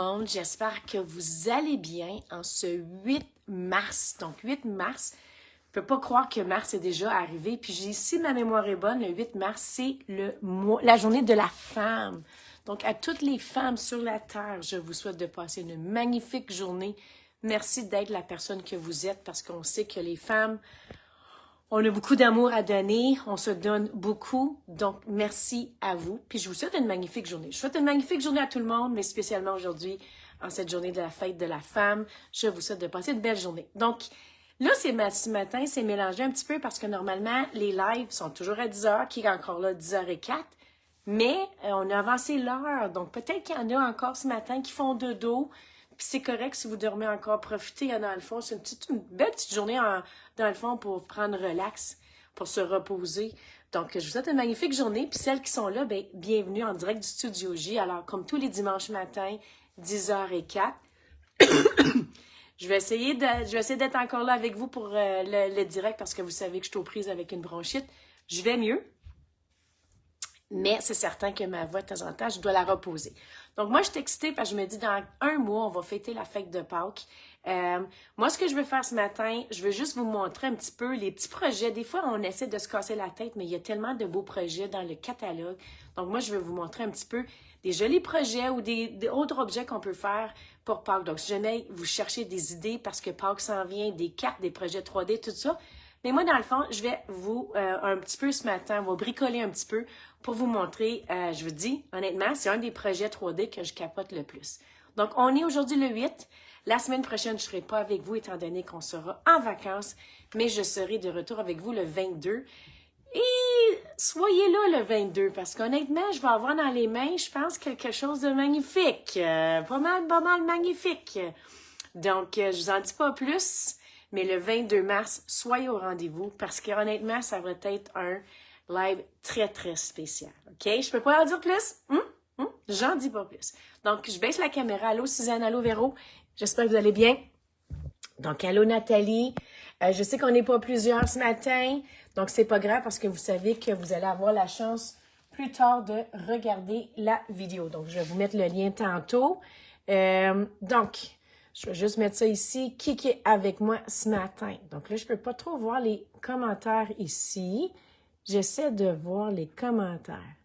monde, j'espère que vous allez bien en ce 8 mars. Donc 8 mars, je ne peux pas croire que mars est déjà arrivé. Puis si ma mémoire est bonne, le 8 mars, c'est la journée de la femme. Donc à toutes les femmes sur la terre, je vous souhaite de passer une magnifique journée. Merci d'être la personne que vous êtes parce qu'on sait que les femmes, on a beaucoup d'amour à donner, on se donne beaucoup, donc merci à vous. Puis je vous souhaite une magnifique journée. Je souhaite une magnifique journée à tout le monde, mais spécialement aujourd'hui, en cette journée de la fête de la femme, je vous souhaite de passer une belle journée. Donc là, ce matin, c'est mélangé un petit peu parce que normalement, les lives sont toujours à 10h, qui est encore là 10h04, mais on a avancé l'heure, donc peut-être qu'il y en a encore ce matin qui font dodo. Puis c'est correct si vous dormez encore, profitez dans le fond. C'est une belle petite journée dans le fond pour prendre relax, pour se reposer. Donc, je vous souhaite une magnifique journée. Puis celles qui sont là, bien, bienvenue en direct du Studio J. Alors, comme tous les dimanches matins, 10h04. Je vais essayer d'être encore là avec vous pour le direct parce que vous savez que je suis aux prises avec une bronchite. Je vais mieux. Mais c'est certain que ma voix, de temps en temps, je dois la reposer. Donc, moi, je suis excitée parce que je me dis, dans un mois, on va fêter la fête de Pâques. Moi, ce que je veux faire ce matin, je veux juste vous montrer un petit peu les petits projets. Des fois, on essaie de se casser la tête, mais il y a tellement de beaux projets dans le catalogue. Donc, moi, je vais vous montrer un petit peu des jolis projets ou des autres objets qu'on peut faire pour Pâques. Donc, si jamais vous cherchez des idées parce que Pâques s'en vient, des cartes, des projets 3D, tout ça. Mais moi, dans le fond, je vais vous, un petit peu ce matin, on va bricoler un petit peu pour vous montrer, je vous dis, honnêtement, c'est un des projets 3D que je capote le plus. Donc, on est aujourd'hui le 8. La semaine prochaine, je ne serai pas avec vous étant donné qu'on sera en vacances, mais je serai de retour avec vous le 22. Et soyez là le 22 parce qu'honnêtement, je vais avoir dans les mains, je pense, quelque chose de magnifique. Pas mal magnifique. Donc, je vous en dis pas plus. Mais le 22 mars, soyez au rendez-vous parce que honnêtement, ça va être un live très, très spécial. OK? Je peux pas en dire plus? J'en dis pas plus. Donc, je baisse la caméra. Allô, Suzanne, allô, Véro. J'espère que vous allez bien. Donc, allô, Nathalie. Je sais qu'on n'est pas plusieurs ce matin. Donc, c'est pas grave parce que vous savez que vous allez avoir la chance plus tard de regarder la vidéo. Donc, je vais vous mettre le lien tantôt. Donc, je vais juste mettre ça ici. Qui est avec moi ce matin? Donc là, je ne peux pas trop voir les commentaires ici. J'essaie de voir les commentaires.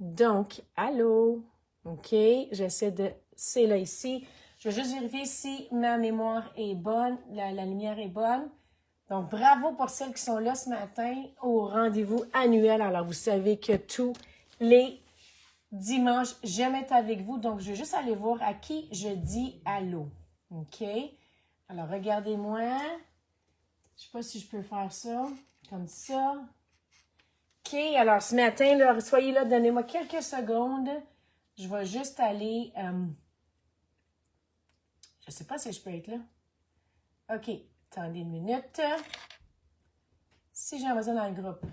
Donc, allô? OK, j'essaie de... C'est là ici. Je vais juste vérifier si ma mémoire est bonne, la lumière est bonne. Donc, bravo pour celles qui sont là ce matin au rendez-vous annuel. Alors, vous savez que tous les dimanche, j'aime être avec vous, donc je vais juste aller voir à qui je dis allô. OK? Alors, regardez-moi. Je ne sais pas si je peux faire ça, comme ça. OK, alors ce matin, là, soyez là, donnez-moi quelques secondes. Je vais juste aller... je ne sais pas si je peux être là. OK, attendez une minute. Si j'ai besoin dans le groupe.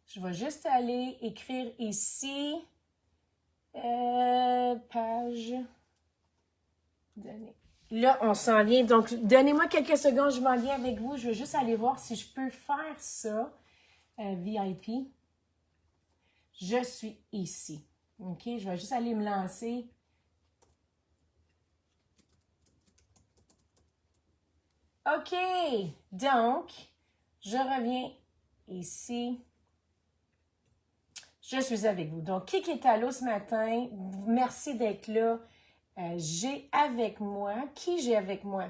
Je vais juste aller écrire ici, page, données. Là, on s'en vient. Donc, donnez-moi quelques secondes, je m'en viens avec vous. Je vais juste aller voir si je peux faire ça. VIP. Je suis ici. OK, je vais juste aller me lancer. OK, donc, je reviens ici. Je suis avec vous. Donc, qui est à l'eau ce matin? Merci d'être là. J'ai avec moi. Qui j'ai avec moi?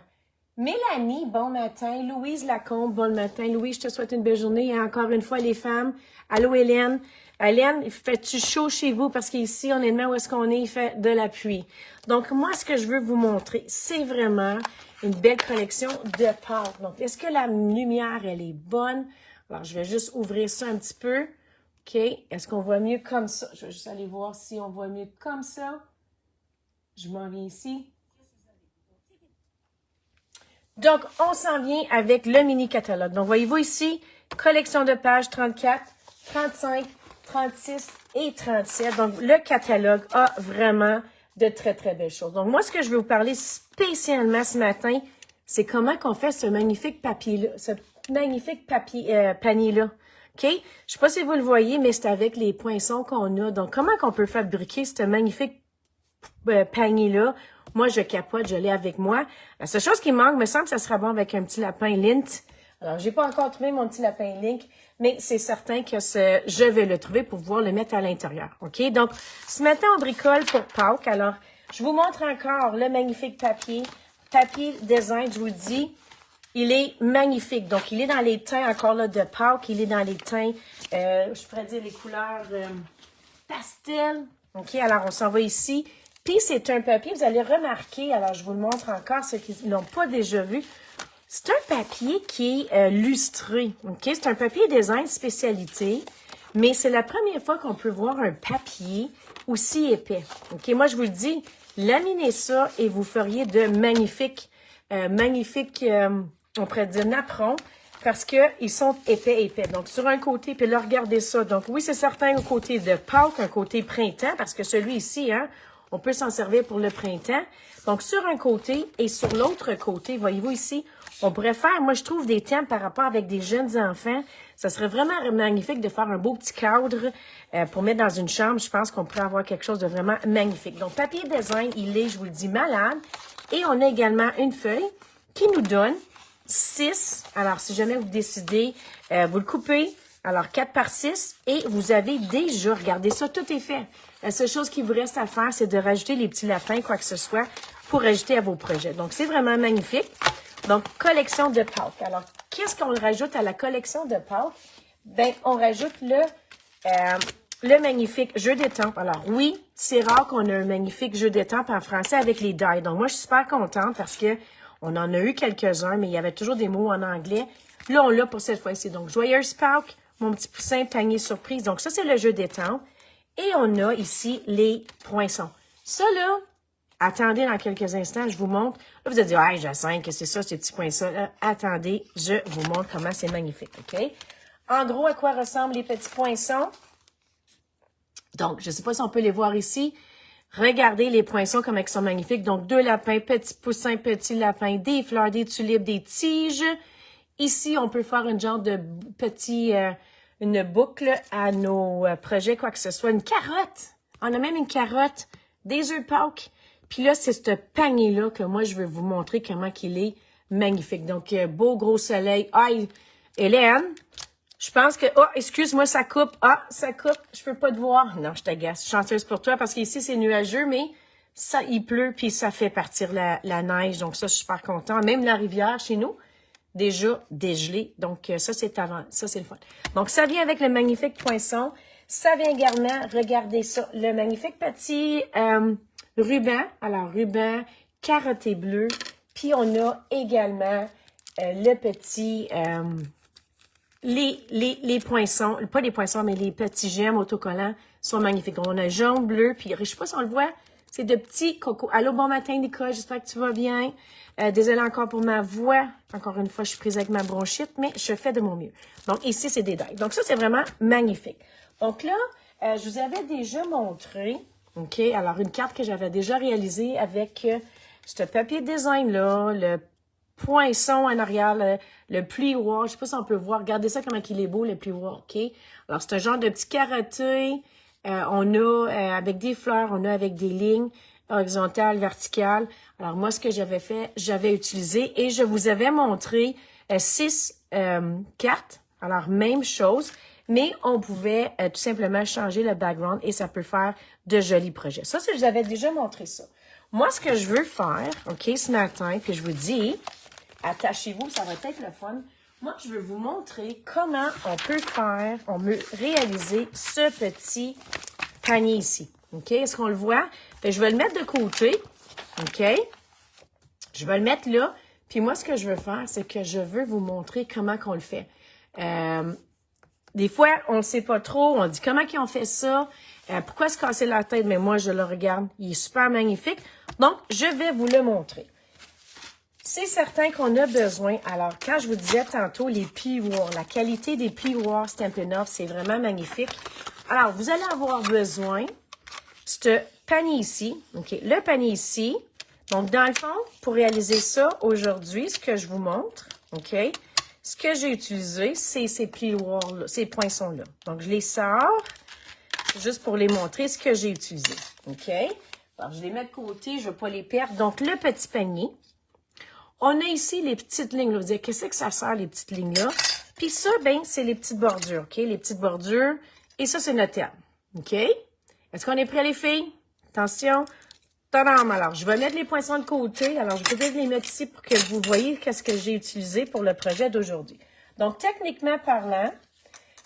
Mélanie, bon matin. Louise Lacombe, bon matin. Louise, je te souhaite une belle journée. Et encore une fois, les femmes. Allô, Hélène. Hélène, fais-tu chaud chez vous? Parce qu'ici, honnêtement, où est-ce qu'on est? Il fait de la pluie. Donc, moi, ce que je veux vous montrer, c'est vraiment une belle collection de pâtes. Donc, est-ce que la lumière, elle est bonne? Alors, je vais juste ouvrir ça un petit peu. OK, est-ce qu'on voit mieux comme ça? Je vais juste aller voir si on voit mieux comme ça. Je m'en viens ici. Donc, on s'en vient avec le mini catalogue. Donc, voyez-vous ici, collection de pages 34, 35, 36 et 37. Donc, le catalogue a vraiment de très, très belles choses. Donc, moi, ce que je vais vous parler spécialement ce matin, c'est comment qu'on fait ce magnifique papier-là, ce magnifique papier, panier-là. OK? Je sais pas si vous le voyez, mais c'est avec les poinçons qu'on a. Donc, comment qu'on peut fabriquer ce magnifique panier-là? Moi, je capote, je l'ai avec moi. La seule chose qui manque, me semble que ça sera bon avec un petit lapin Lint. Alors, j'ai pas encore trouvé mon petit lapin Link, mais c'est certain que je vais le trouver pour pouvoir le mettre à l'intérieur. OK? Donc, ce matin, on bricole pour Pâques. Alors, je vous montre encore le magnifique papier. Papier design, je vous le dis, il est magnifique. Donc, il est dans les teints encore là de Pâques. Il est dans les teints, je pourrais dire les couleurs pastel. OK? Alors, on s'en va ici. Puis, c'est un papier, vous allez remarquer, alors je vous le montre encore, ceux qui ne l'ont pas déjà vu. C'est un papier qui est lustré. OK? C'est un papier design spécialité, mais c'est la première fois qu'on peut voir un papier aussi épais. OK? Moi, je vous le dis, laminez ça et vous feriez de magnifiques, on pourrait dire napperons, parce qu'ils sont épais. Donc, sur un côté, puis là, regardez ça. Donc, oui, c'est certain, un côté de Pâques, un côté printemps, parce que celui-ci, hein, on peut s'en servir pour le printemps. Donc, sur un côté et sur l'autre côté, voyez-vous ici, on pourrait faire, moi, je trouve des thèmes par rapport avec des jeunes enfants. Ça serait vraiment magnifique de faire un beau petit cadre pour mettre dans une chambre. Je pense qu'on pourrait avoir quelque chose de vraiment magnifique. Donc, papier design, il est, je vous le dis, malade. Et on a également une feuille qui nous donne 6. Alors, si jamais vous décidez, vous le coupez. Alors, 4 par 6. Et vous avez déjà, regardez ça, tout est fait. La seule chose qui vous reste à faire, c'est de rajouter les petits lapins, quoi que ce soit, pour ajouter à vos projets. Donc, c'est vraiment magnifique. Donc, collection de Pâques. Alors, qu'est-ce qu'on rajoute à la collection de Pâques? Ben, on rajoute le magnifique jeu d'étampes. Alors, oui, c'est rare qu'on ait un magnifique jeu d'étampes en français avec les die. Donc, moi, je suis super contente parce que on en a eu quelques-uns, mais il y avait toujours des mots en anglais. Là, on l'a pour cette fois-ci. Donc, Joyeuse Pâques, mon petit poussin panier surprise. Donc, ça, c'est le jeu d'étampes. Et on a ici les poinçons. Ça, là, attendez dans quelques instants, je vous montre. Là, vous allez dire, « Hey, Jacinthe, qu'est-ce que c'est ça, ces petits poinçons là? » Attendez, je vous montre comment c'est magnifique, OK? En gros, à quoi ressemblent les petits poinçons? Donc, je ne sais pas si on peut les voir ici. Regardez les poinçons, comme ils sont magnifiques. Donc, 2 lapins, petits poussins, petits lapins, des fleurs, des tulipes, des tiges. Ici, on peut faire une genre de petit... une boucle à nos projets, quoi que ce soit. Une carotte. On a même une carotte, des œufs de Pâques. Puis là, c'est ce panier-là que moi, je vais vous montrer comment il est magnifique. Donc, beau gros soleil. Ah, Hélène, je pense que... Oh, excuse-moi, ça coupe. Ah, ça coupe. Je peux pas te voir. Non, je t'agace. Chanceuse pour toi parce qu'ici, c'est nuageux, mais ça, il pleut, puis ça fait partir la neige. Donc, ça, je suis super contente. Même la rivière, chez nous, déjà dégelé. Donc, ça, c'est avant. Ça, c'est le fun. Donc, ça vient avec le magnifique poinçon. Ça vient également, regardez ça, le magnifique petit ruban. Alors, ruban, carotté bleu. Puis, on a également le petit, les poinçons, pas les poinçons, mais les petits gemmes autocollants sont magnifiques. On a jaune, bleu, puis je sais pas si on le voit, c'est de petits cocos. Allô, bon matin, Nicole, j'espère que tu vas bien. Désolée encore pour ma voix. Encore une fois, je suis prise avec ma bronchite, mais je fais de mon mieux. Donc, ici, c'est des dailles. Donc, ça, c'est vraiment magnifique. Donc là, je vous avais déjà montré, OK, alors une carte que j'avais déjà réalisée avec ce papier design-là, le poinçon en arrière, le plioir. Je sais pas si on peut voir. Regardez ça, comment il est beau, le plioir, OK? Alors, c'est un genre de petit carotté. On a avec des fleurs, on a avec des lignes horizontales, verticales. Alors, moi, ce que j'avais fait, j'avais utilisé et je vous avais montré 6 cartes. Alors, même chose, mais on pouvait tout simplement changer le background et ça peut faire de jolis projets. Ça, je vous avais déjà montré ça. Moi, ce que je veux faire, OK, ce matin, puis je vous dis, attachez-vous, ça va être le fun. Moi, je veux vous montrer comment on peut faire, on peut réaliser ce petit panier ici. OK? Est-ce qu'on le voit? Bien, je vais le mettre de côté. OK? Je vais le mettre là. Puis moi, ce que je veux faire, c'est que je veux vous montrer comment qu'on le fait. Des fois, on ne sait pas trop. On dit comment qu'ils ont fait ça? Pourquoi se casser la tête? Mais moi, je le regarde. Il est super magnifique. Donc, je vais vous le montrer. C'est certain qu'on a besoin, alors quand je vous disais tantôt les plioirs, la qualité des plioirs Stampin' Up, c'est vraiment magnifique. Alors, vous allez avoir besoin de ce panier ici, OK, le panier ici. Donc, dans le fond, pour réaliser ça aujourd'hui, ce que je vous montre, OK, ce que j'ai utilisé, c'est ces plioirs-là, ces poinçons-là. Donc, je les sors juste pour les montrer ce que j'ai utilisé. OK? Alors, je les mets de côté, je ne veux pas les perdre. Donc, le petit panier. On a ici les petites lignes. Là. Vous dire, qu'est-ce que ça sert, les petites lignes-là? Puis ça, ben, c'est les petites bordures. OK? Les petites bordures. Et ça, c'est notre terme. OK? Est-ce qu'on est prêts, les filles? Attention. Tadam! Alors, je vais mettre les poinçons de côté. Alors, je vais peut-être les mettre ici pour que vous voyez qu'est-ce que j'ai utilisé pour le projet d'aujourd'hui. Donc, techniquement parlant,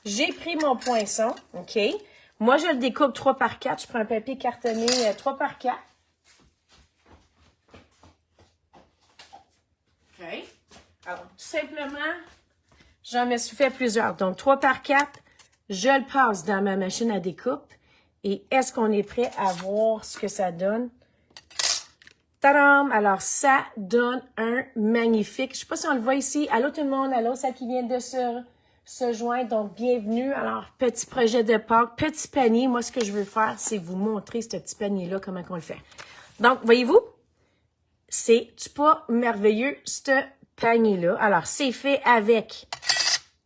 j'ai pris mon poinçon. OK? Moi, je le découpe 3 par 4. Je prends un papier cartonné 3 par 4. OK? Alors, tout simplement, j'en ai fait plusieurs. Donc, 3 par 4, je le passe dans ma machine à découpe. Et est-ce qu'on est prêt à voir ce que ça donne? Tadam! Alors, ça donne un magnifique. Je ne sais pas si on le voit ici. Allô tout le monde, allô, celle qui vient de se joindre. Donc, bienvenue. Alors, petit projet de Pâques, petit panier. Moi, ce que je veux faire, c'est vous montrer ce petit panier-là, comment on le fait. Donc, voyez-vous? C'est-tu pas merveilleux, ce panier-là? Alors, c'est fait avec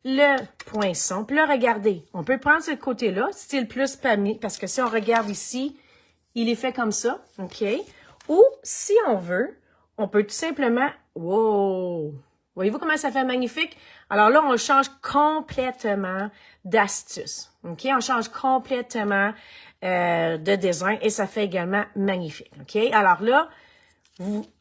le poinçon. Puis là, regardez, on peut prendre ce côté-là, style plus panier, parce que si on regarde ici, il est fait comme ça, OK? Ou, si on veut, on peut tout simplement... Wow! Voyez-vous comment ça fait magnifique? Alors là, on change complètement d'astuce, OK? On change complètement de design et ça fait également magnifique, OK? Alors là,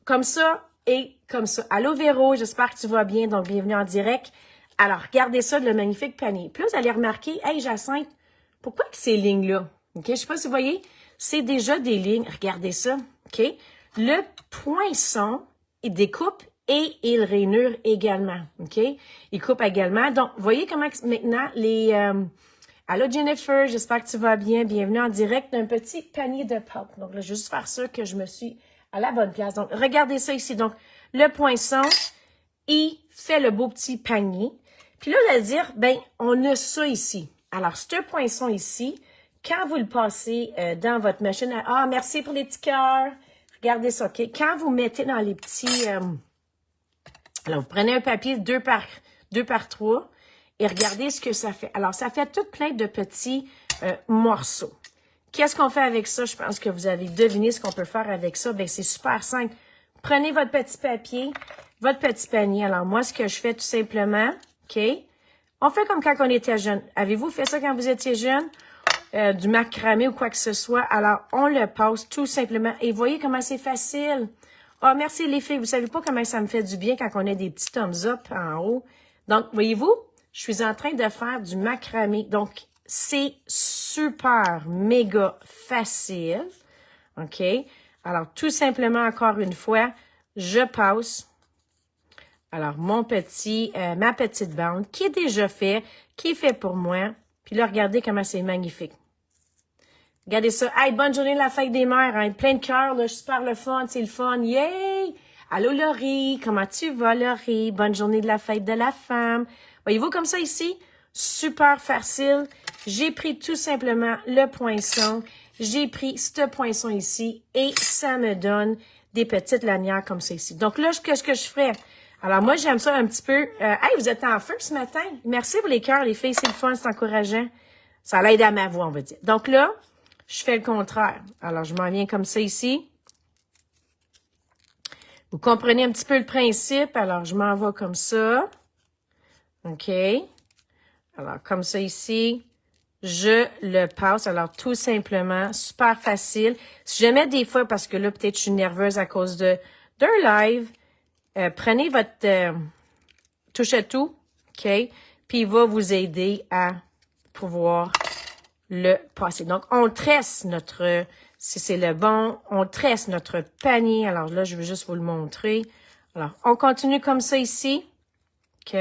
comme ça et comme ça. Allô, Véro, j'espère que tu vas bien, donc bienvenue en direct. Alors, regardez ça, le magnifique panier. Puis là, vous allez remarquer, hey, Jacinthe, pourquoi que ces lignes-là? OK? Je ne sais pas si vous voyez, c'est déjà des lignes. Regardez ça. OK? Le poinçon, il découpe et il rainure également. OK? Il coupe également. Donc, vous voyez comment maintenant les... Allô, Jennifer, j'espère que tu vas bien. Bienvenue en direct d'un petit panier de pâtes. Donc, là, je vais juste faire ça que je me suis à la bonne place. Donc, regardez ça ici. Donc, le poinçon, il fait le beau petit panier. Puis là, vous allez dire, ben, on a ça ici. Alors, ce poinçon ici, quand vous le passez dans votre machine à... Ah, merci pour les petits cœurs. Regardez ça, OK? Quand vous mettez dans les petits... alors, vous prenez un papier 2 par 3 et regardez ce que ça fait. Alors, ça fait tout plein de petits morceaux. Qu'est-ce qu'on fait avec ça? Je pense que vous avez deviné ce qu'on peut faire avec ça. Bien, c'est super simple. Prenez votre petit papier, votre petit panier. Alors, moi, ce que je fais tout simplement, OK? On fait comme quand on était jeune. Avez-vous fait ça quand vous étiez jeune? Du macramé ou quoi que ce soit. Alors, on le passe tout simplement. Et voyez comment c'est facile. Ah, merci les filles. Vous savez pas comment ça me fait du bien quand on a des petits thumbs up en haut. Donc, voyez-vous, je suis en train de faire du macramé. Donc, c'est super, méga facile. OK? Alors, tout simplement, encore une fois, je passe. Alors, ma petite bande qui est déjà fait, qui est fait pour moi. Puis là, regardez comment c'est magnifique. Regardez ça. Hey, bonne journée de la fête des mères. Hein? Plein de cœur, là, super le fun, c'est le fun. Yay! Allô, Laurie, comment tu vas, Laurie? Bonne journée de la fête de la femme. Voyez-vous comme ça ici? Super facile. J'ai pris tout simplement le poinçon. J'ai pris ce poinçon ici et ça me donne des petites lanières comme ça ici. Donc là, qu'est-ce que je ferais? Alors moi, j'aime ça un petit peu. Hey, vous êtes en feu ce matin. Merci pour les cœurs, les filles. C'est le fun, c'est encourageant. Ça l'aide à ma voix, on va dire. Donc là, je fais le contraire. Alors, je m'en viens comme ça ici. Vous comprenez un petit peu le principe. Alors, je m'en vais comme ça. OK. Alors, comme ça ici, je le passe. Alors, tout simplement, super facile. Si jamais des fois, parce que là, peut-être je suis nerveuse à cause d'un live, prenez votre touche à tout, OK? Puis, il va vous aider à pouvoir le passer. Donc, on tresse notre, si c'est le bon, on tresse notre panier. Alors là, je vais juste vous le montrer. Alors, on continue comme ça ici. OK?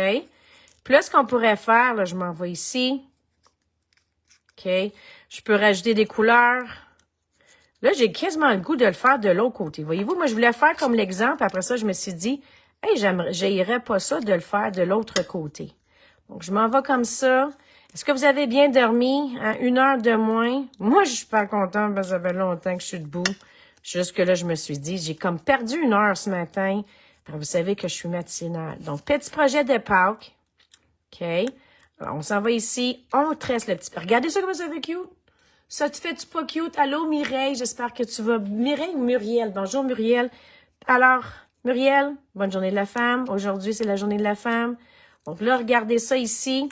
Puis là, ce qu'on pourrait faire, là, je m'en vais ici. OK? Je peux rajouter des couleurs. Là, j'ai quasiment le goût de le faire de l'autre côté. Voyez-vous, moi, je voulais faire comme l'exemple. Après ça, je me suis dit, hey, j'aimerais pas ça de le faire de l'autre côté. Donc, je m'en vais comme ça. Est-ce que vous avez bien dormi? Hein? 1 heure de moins? Moi, je suis pas contente parce que ça fait longtemps que je suis debout. Juste que là, je me suis dit, j'ai comme perdu 1 heure ce matin. Alors, vous savez que je suis matinale. Donc, petit projet de Pâques. OK? Alors, on s'en va ici. On tresse le petit... Regardez ça comme ça fait cute. Ça, tu fais-tu pas cute? Allô, Mireille, j'espère que tu vas... Mireille ou Muriel? Bonjour, Muriel. Alors, Muriel, bonne journée de la femme. Aujourd'hui, c'est la journée de la femme. Donc là, regardez ça ici.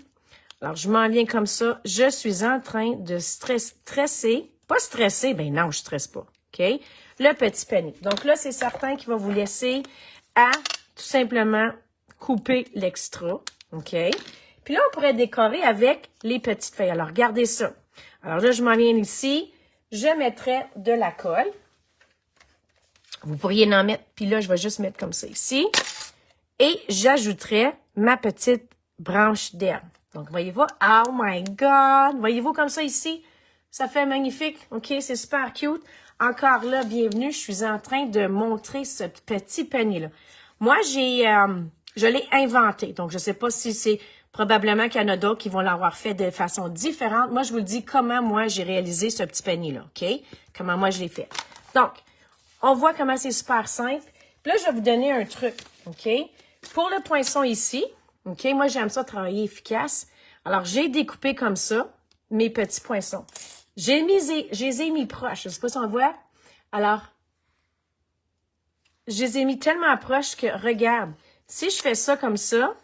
Alors, je m'en viens comme ça. Je suis en train de stresser. Pas stresser, ben non, je stresse pas. OK? Le petit panier. Donc là, c'est certain qu'il va vous laisser à tout simplement couper l'extra. OK? Puis là, on pourrait décorer avec les petites feuilles. Alors, regardez ça. Alors là, je m'en viens ici. Je mettrai de la colle. Vous pourriez en mettre, puis là, je vais juste mettre comme ça ici. Et j'ajouterai ma petite branche d'herbe. Donc, voyez-vous? Oh my God! Voyez-vous comme ça ici? Ça fait magnifique. OK? C'est super cute. Encore là, bienvenue. Je suis en train de montrer ce petit panier-là. Moi, je l'ai inventé. Donc, je ne sais pas si c'est probablement qu'il y en a d'autres qui vont l'avoir fait de façon différente. Moi, je vous le dis comment moi, j'ai réalisé ce petit panier-là. OK? Comment moi, je l'ai fait. Donc, on voit comment c'est super simple. Puis là, je vais vous donner un truc. OK? Pour le poinçon ici, OK? Moi, j'aime ça travailler efficace. Alors, j'ai découpé comme ça mes petits poinçons. Je les ai mis proches. Je ne sais pas si on voit. Alors, je les ai mis tellement proches que, regarde, si je fais ça comme ça,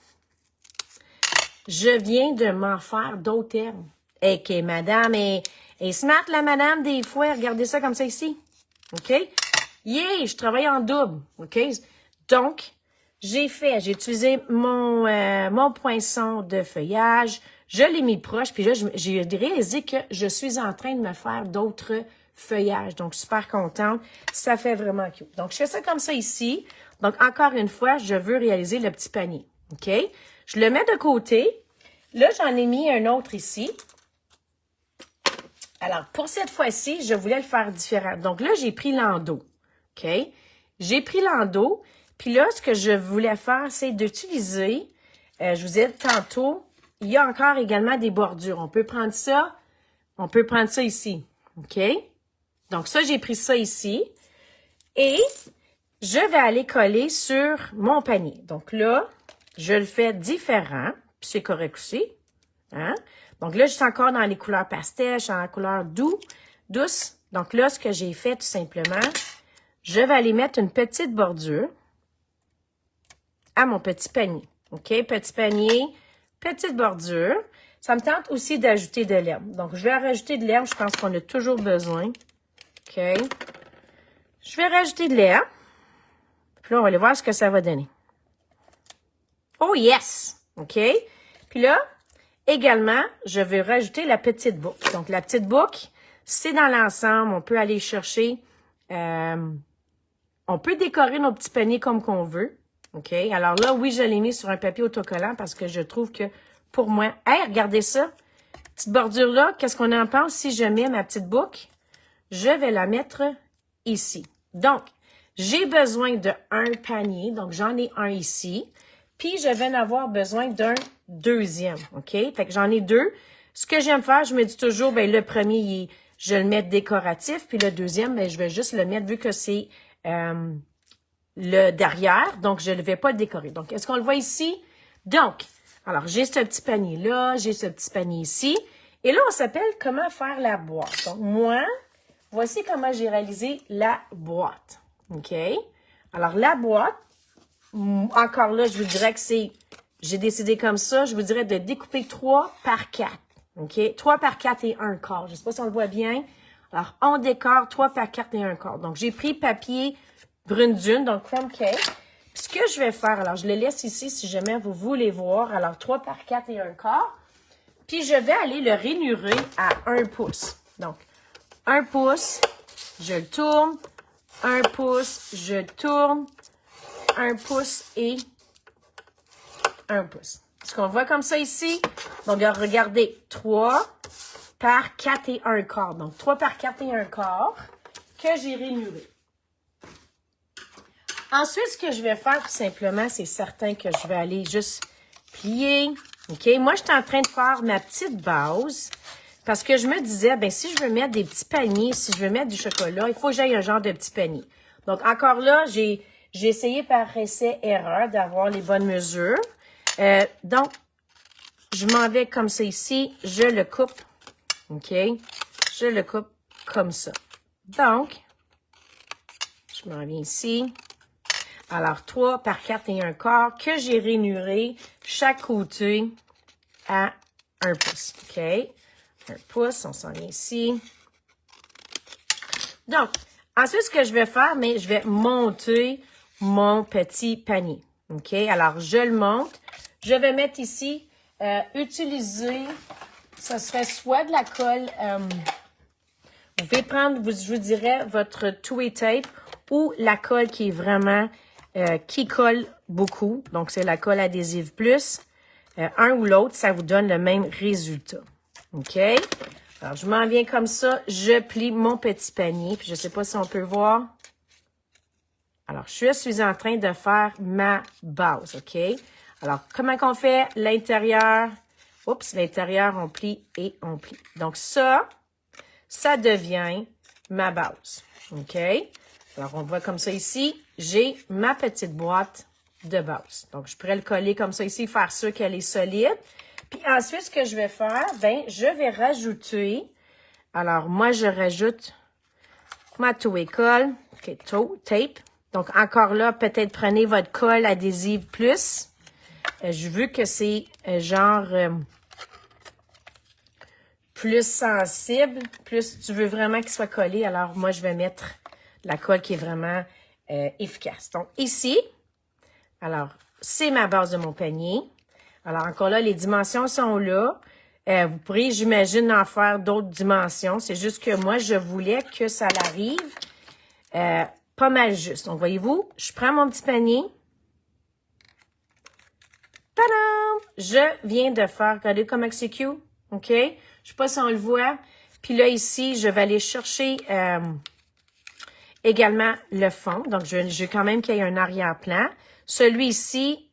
je viens de m'en faire d'autres herbes. OK, madame est smart, la madame, des fois. Regardez ça comme ça ici. OK? Yeah, je travaille en double. OK? Donc, j'ai utilisé mon poinçon de feuillage. Je l'ai mis proche, puis là, j'ai réalisé que je suis en train de me faire d'autres feuillages. Donc, super contente. Ça fait vraiment cute. Donc, je fais ça comme ça ici. Donc, encore une fois, je veux réaliser le petit panier. OK? Je le mets de côté. Là, j'en ai mis un autre ici. Alors, pour cette fois-ci, je voulais le faire différent. Donc là, j'ai pris l'endos. OK? J'ai pris l'endos. Puis là, ce que je voulais faire, c'est d'utiliser, je vous ai dit tantôt, il y a encore également des bordures. On peut prendre ça ici. OK? Donc ça, j'ai pris ça ici. Et je vais aller coller sur mon panier. Donc là, je le fais différent. Puis c'est correct aussi. Hein? Donc là, je suis encore dans les couleurs pastel, je suis dans la couleur douce. Donc là, ce que j'ai fait tout simplement, je vais aller mettre une petite bordure à mon petit panier. OK? Petit panier, petite bordure. Ça me tente aussi d'ajouter de l'herbe. Donc, je vais rajouter de l'herbe. Je pense qu'on a toujours besoin. OK? Je vais rajouter de l'herbe. Puis là, on va aller voir ce que ça va donner. Oh yes! OK? Puis là, également, je vais rajouter la petite boucle. Donc, la petite boucle, c'est dans l'ensemble. On peut aller chercher... on peut décorer nos petits paniers comme qu'on veut. OK? Alors là, oui, je l'ai mis sur un papier autocollant parce que je trouve que, pour moi... Hey, regardez ça! Petite bordure-là, qu'est-ce qu'on en pense si je mets ma petite boucle? Je vais la mettre ici. Donc, j'ai besoin d'un panier. Donc, j'en ai un ici. Puis, je vais en avoir besoin d'un deuxième. OK? Fait que j'en ai deux. Ce que j'aime faire, je me dis toujours, ben le premier, je le mets décoratif. Puis le deuxième, ben, je vais juste le mettre vu que c'est le derrière. Donc, je ne vais pas le décorer. Donc, est-ce qu'on le voit ici? Donc, alors, j'ai ce petit panier-là. J'ai ce petit panier ici. Et là, on s'appelle comment faire la boîte. Donc, moi, voici comment j'ai réalisé la boîte. OK? Alors, la boîte, encore là, je vous dirais que j'ai décidé comme ça, je vous dirais de découper 3 par 4. OK? 3 par 4 et 1 quart. Je ne sais pas si on le voit bien. Alors, on décore 3 par 4 et 1 quart. Donc, j'ai pris papier brune dune, donc crumb cake. Puis, ce que je vais faire, alors, je le laisse ici si jamais vous voulez voir. Alors, 3 par 4 et 1 quart. Puis, je vais aller le rainurer à 1 pouce. Donc, 1 pouce, je le tourne. 1 pouce, je tourne. 1 pouce et 1 pouce. Est-ce qu'on voit comme ça ici? Donc, regardez, 3 par 4 et 1 quart. Donc, 3 par 4 et 1 quart que j'ai rainuré. Ensuite, ce que je vais faire, tout simplement, c'est certain que je vais aller juste plier. OK? Moi, je suis en train de faire ma petite base parce que je me disais, ben si je veux mettre des petits paniers, si je veux mettre du chocolat, il faut que j'aille un genre de petit panier. Donc, encore là, j'ai essayé par essai-erreur d'avoir les bonnes mesures. Donc, je m'en vais comme ça ici. Je le coupe. OK? Je le coupe comme ça. Donc, je m'en viens ici. Alors, 3 par 4 et 1/4 que j'ai rainuré chaque côté à 1 pouce. OK? 1 pouce, on s'en vient ici. Donc, ensuite, ce que je vais faire, mais je vais monter mon petit panier. OK? Alors, je le monte. Je vais mettre ici, utiliser, ce serait soit de la colle, vous pouvez prendre, je vous dirais, votre Two-Way Tape ou la colle qui est vraiment, qui colle beaucoup. Donc, c'est la colle adhésive plus. Un ou l'autre, ça vous donne le même résultat. OK? Alors, je m'en viens comme ça. Je plie mon petit panier. Puis, je ne sais pas si on peut voir. Alors, je suis en train de faire ma base. OK? Alors, comment qu'on fait l'intérieur? Oups, l'intérieur, on plie et on plie. Donc, ça devient ma base. OK? Alors, on voit comme ça ici. J'ai ma petite boîte de base. Donc, je pourrais le coller comme ça ici, faire sûr qu'elle est solide. Puis ensuite, ce que je vais faire, ben, je vais rajouter. Alors, moi, je rajoute ma Two-Way colle. OK, tape. Donc, encore là, peut-être prenez votre colle adhésive plus. Je veux que c'est genre plus sensible, plus tu veux vraiment qu'il soit collé. Alors, moi, je vais mettre la colle qui est vraiment efficace. Donc, ici, alors, c'est ma base de mon panier. Alors, encore là, les dimensions sont là. Vous pourrez, j'imagine, en faire d'autres dimensions. C'est juste que moi, je voulais que ça arrive pas mal juste. Donc, voyez-vous, je prends mon petit panier. Tadam! Je viens de faire, regardez comment c'est cute. OK? Je ne sais pas si on le voit. Puis là, ici, je vais aller chercher également le fond. Donc, je veux quand même qu'il y ait un arrière-plan. Celui-ci,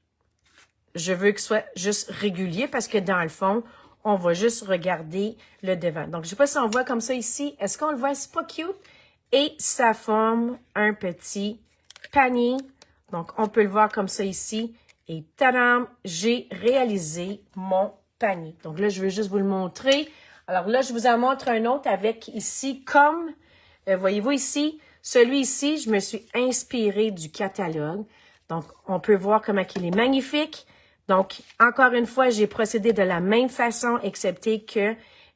je veux qu'il soit juste régulier parce que dans le fond, on va juste regarder le devant. Donc, je ne sais pas si on voit comme ça ici. Est-ce qu'on le voit? C'est pas cute? Et ça forme un petit panier. Donc, on peut le voir comme ça ici. Et tadam! J'ai réalisé mon panier. Donc là, je veux juste vous le montrer. Alors là, je vous en montre un autre avec ici, comme, voyez-vous ici, celui ici, je me suis inspirée du catalogue. Donc, on peut voir comment il est magnifique. Donc, encore une fois, j'ai procédé de la même façon, excepté que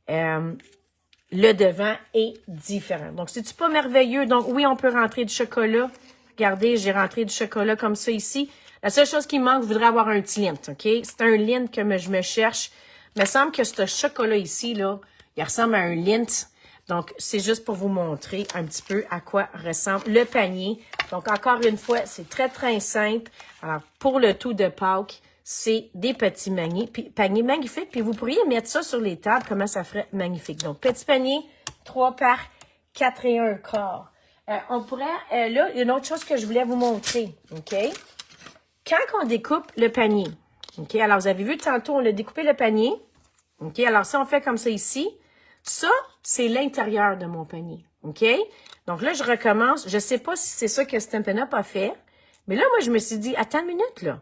le devant est différent. Donc, c'est-tu pas merveilleux? Donc, oui, on peut rentrer du chocolat. Regardez, j'ai rentré du chocolat comme ça ici. La seule chose qui me manque, je voudrais avoir un petit lint, OK? C'est un lint que je me cherche. Il me semble que ce chocolat ici, là, il ressemble à un lint. Donc, c'est juste pour vous montrer un petit peu à quoi ressemble le panier. Donc, encore une fois, c'est très, très simple. Alors, pour le tout de Pâques, c'est des petits paniers magnifiques. Puis, vous pourriez mettre ça sur les tables, comment ça ferait magnifique. Donc, petit panier, 3 par 4 et 1/4. On pourrait, là, il y a une autre chose que je voulais vous montrer, OK? Quand on découpe le panier, OK? Alors, vous avez vu tantôt, on a découpé le panier. OK? Alors, ça, on fait comme ça ici. Ça, c'est l'intérieur de mon panier. OK? Donc là, je recommence. Je ne sais pas si c'est ça que Stampin' Up a fait. Mais là, moi, je me suis dit, attends une minute, là.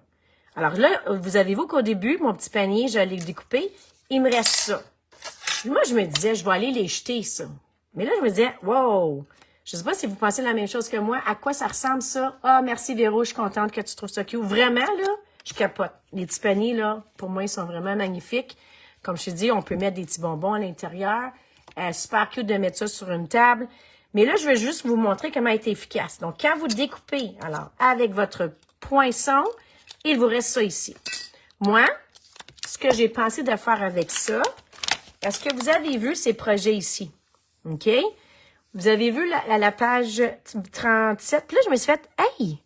Alors là, vous avez vu qu'au début, mon petit panier, je l'ai découpé. Il me reste ça. Puis moi, je me disais, je vais aller les jeter, ça. Mais là, je me disais, wow! Je ne sais pas si vous pensez la même chose que moi. À quoi ça ressemble, ça? Ah, merci, Véro, je suis contente que tu trouves ça cute. Vraiment, là, je capote. Les petits paniers, là, pour moi, ils sont vraiment magnifiques. Comme je te dis, on peut mettre des petits bonbons à l'intérieur. Super cute de mettre ça sur une table. Mais là, je vais juste vous montrer comment être efficace. Donc, quand vous découpez, alors, avec votre poinçon, il vous reste ça ici. Moi, ce que j'ai pensé de faire avec ça, est-ce que vous avez vu ces projets ici? OK? Vous avez vu la page 37? Puis là, je me suis fait, hey,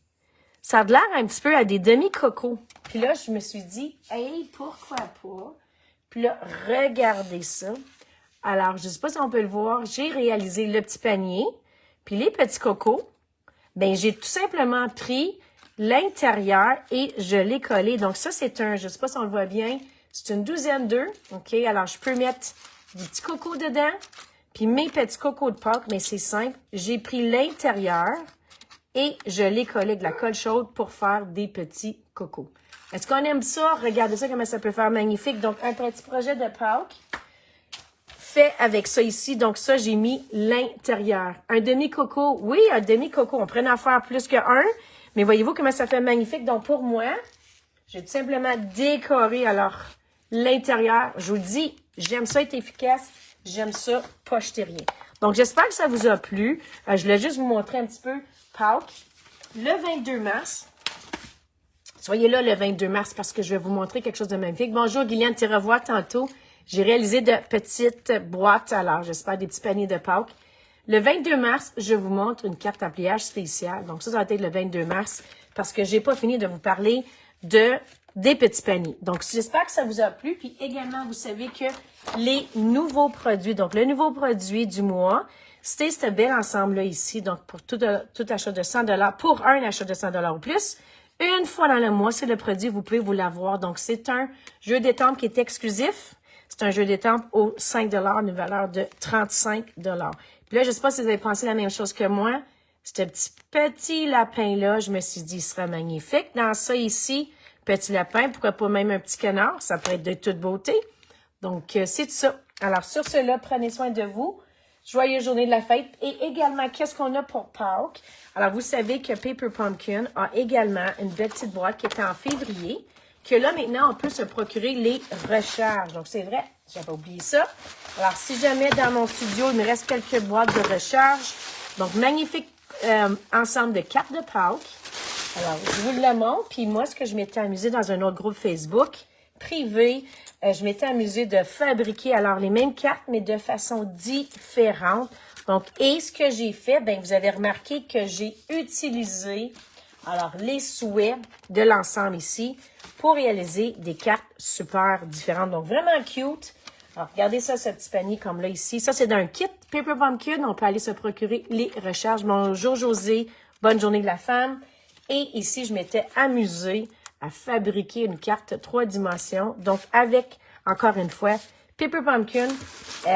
ça a l'air un petit peu à des demi-cocos. Puis là, je me suis dit, hey, pourquoi pas? Puis là, regardez ça. Alors, je ne sais pas si on peut le voir, j'ai réalisé le petit panier. Puis les petits cocos, ben j'ai tout simplement pris l'intérieur et je l'ai collé. Donc ça, c'est je ne sais pas si on le voit bien, c'est une 12aine d'œufs. OK, alors je peux mettre des petits cocos dedans. Puis mes petits cocos de Pâques, mais c'est simple. J'ai pris l'intérieur et je l'ai collé avec de la colle chaude pour faire des petits coco. Est-ce qu'on aime ça? Regardez ça, comment ça peut faire magnifique. Donc, un petit projet de Pâques fait avec ça ici. Donc, ça, j'ai mis l'intérieur. Un demi-coco. Oui, un demi-coco. On pourrait en faire plus qu'un. Mais voyez-vous comment ça fait magnifique. Donc, pour moi, j'ai tout simplement décoré, alors, l'intérieur. Je vous le dis, j'aime ça être efficace. J'aime ça pas jeter rien. Donc, j'espère que ça vous a plu. Je voulais juste vous montrer un petit peu Pâques. Le 22 mars. Soyez là le 22 mars parce que je vais vous montrer quelque chose de magnifique. Bonjour, Guyliane, tu revois tantôt. J'ai réalisé de petites boîtes, alors j'espère des petits paniers de Pâques. Le 22 mars, je vous montre une carte à pliage spéciale. Donc ça va être le 22 mars parce que j'ai pas fini de vous parler des petits paniers. Donc j'espère que ça vous a plu. Puis également, vous savez que les nouveaux produits, donc le nouveau produit du mois, c'est ce bel ensemble-là ici. Donc pour tout achat de 100 $, pour un achat de 100 $ ou plus, une fois dans le mois, c'est le produit, vous pouvez vous l'avoir. Donc, c'est un jeu d'étampes qui est exclusif. C'est un jeu d'étampes au 5 $, une valeur de 35 $. Puis là, je ne sais pas si vous avez pensé la même chose que moi. Ce petit lapin-là, je me suis dit, il sera magnifique. Dans ça ici, petit lapin, pourquoi pas même un petit canard? Ça pourrait être de toute beauté. Donc, c'est ça. Alors, sur cela, prenez soin de vous. Joyeuse journée de la fête. Et également, qu'est-ce qu'on a pour Pâques? Alors, vous savez que Paper Pumpkin a également une belle petite boîte qui était en février, que là, maintenant, on peut se procurer les recharges. Donc, c'est vrai, j'avais oublié ça. Alors, si jamais dans mon studio, il me reste quelques boîtes de recharge. Donc, magnifique ensemble de cartes de Pâques. Alors, je vous le montre. Puis moi, ce que je m'étais amusée dans un autre groupe Facebook privé, je m'étais amusée de fabriquer alors les mêmes cartes, mais de façon différente. Donc, et ce que j'ai fait, bien, vous avez remarqué que j'ai utilisé alors les souhaits de l'ensemble ici pour réaliser des cartes super différentes. Donc, vraiment cute. Alors, regardez ça, ce petit panier comme là ici. Ça, c'est d'un kit Paper Pumpkin. On peut aller se procurer les recharges. Bonjour José, bonne journée de la femme. Et ici, je m'étais amusée à fabriquer une carte 3 dimensions. Donc, avec, encore une fois, Paper Pumpkin.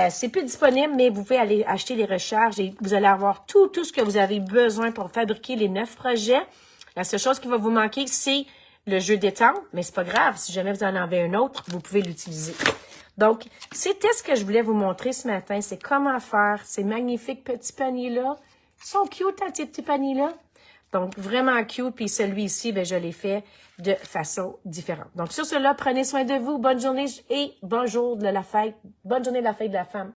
C'est plus disponible, mais vous pouvez aller acheter les recharges et vous allez avoir tout ce que vous avez besoin pour fabriquer les 9 projets. La seule chose qui va vous manquer, c'est le jeu d'étampes, mais c'est pas grave. Si jamais vous en avez un autre, vous pouvez l'utiliser. Donc, c'était ce que je voulais vous montrer ce matin. C'est comment faire ces magnifiques petits paniers-là. Ils sont cute, hein, ces petits paniers-là. Donc, vraiment cute. Puis celui-ci, ben, je l'ai fait de façon différente. Donc, sur cela, prenez soin de vous. Bonne journée et bonjour de la fête. Bonne journée de la fête de la femme.